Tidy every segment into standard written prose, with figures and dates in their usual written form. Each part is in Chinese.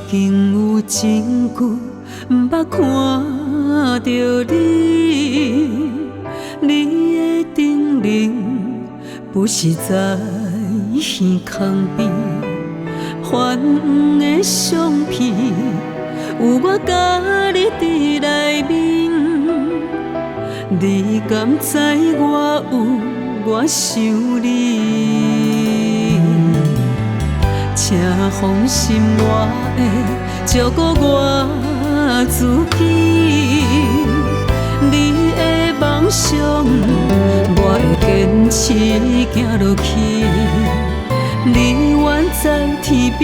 经有真久，毋捌看到你，你的叮咛不是在耳孔边，反黄的相片有我甲你伫内面，你敢知我有我想你？请放心，我会照顾我自己。你的梦想，我会坚持行落去。你远在天边，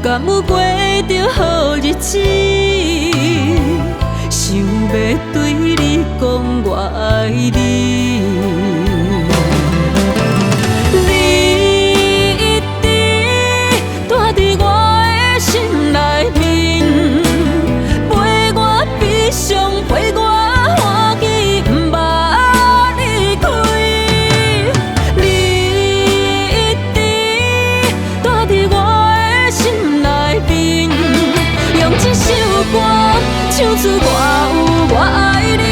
敢有过着好日子？想要对你讲我爱你。唱出我有我爱你。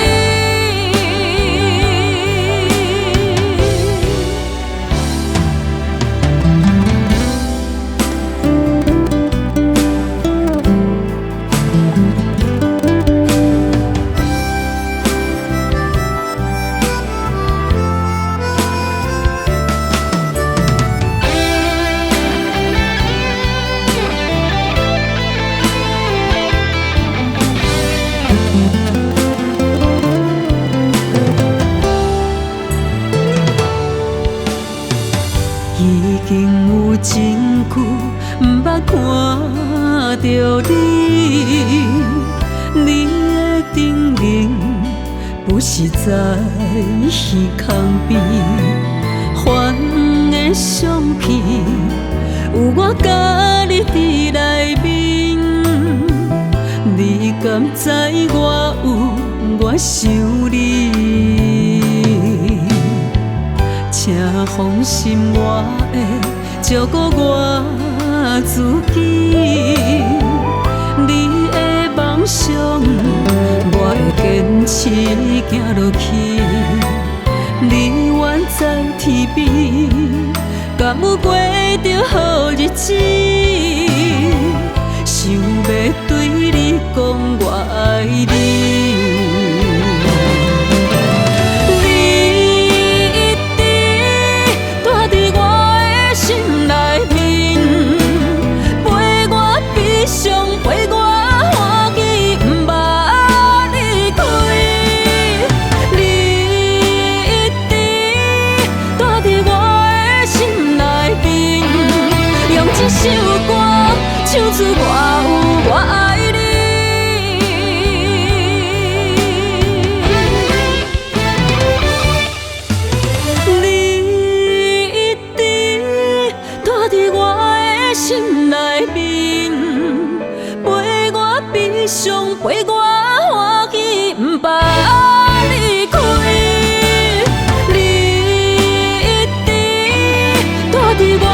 已经有真久，毋捌看到你，你的叮咛不是在耳孔边，反黄的相片有我甲你伫内面，你敢知我有我想你？请放心，我会照顾我自己。你的梦想，我会坚持行落去。你远在天边，敢有过着好日子？想要对你讲我爱你。这首歌唱出我有我爱你。你一直住伫我的心内面，陪我悲伤，陪我欢喜，毋捌离开。你一直住伫我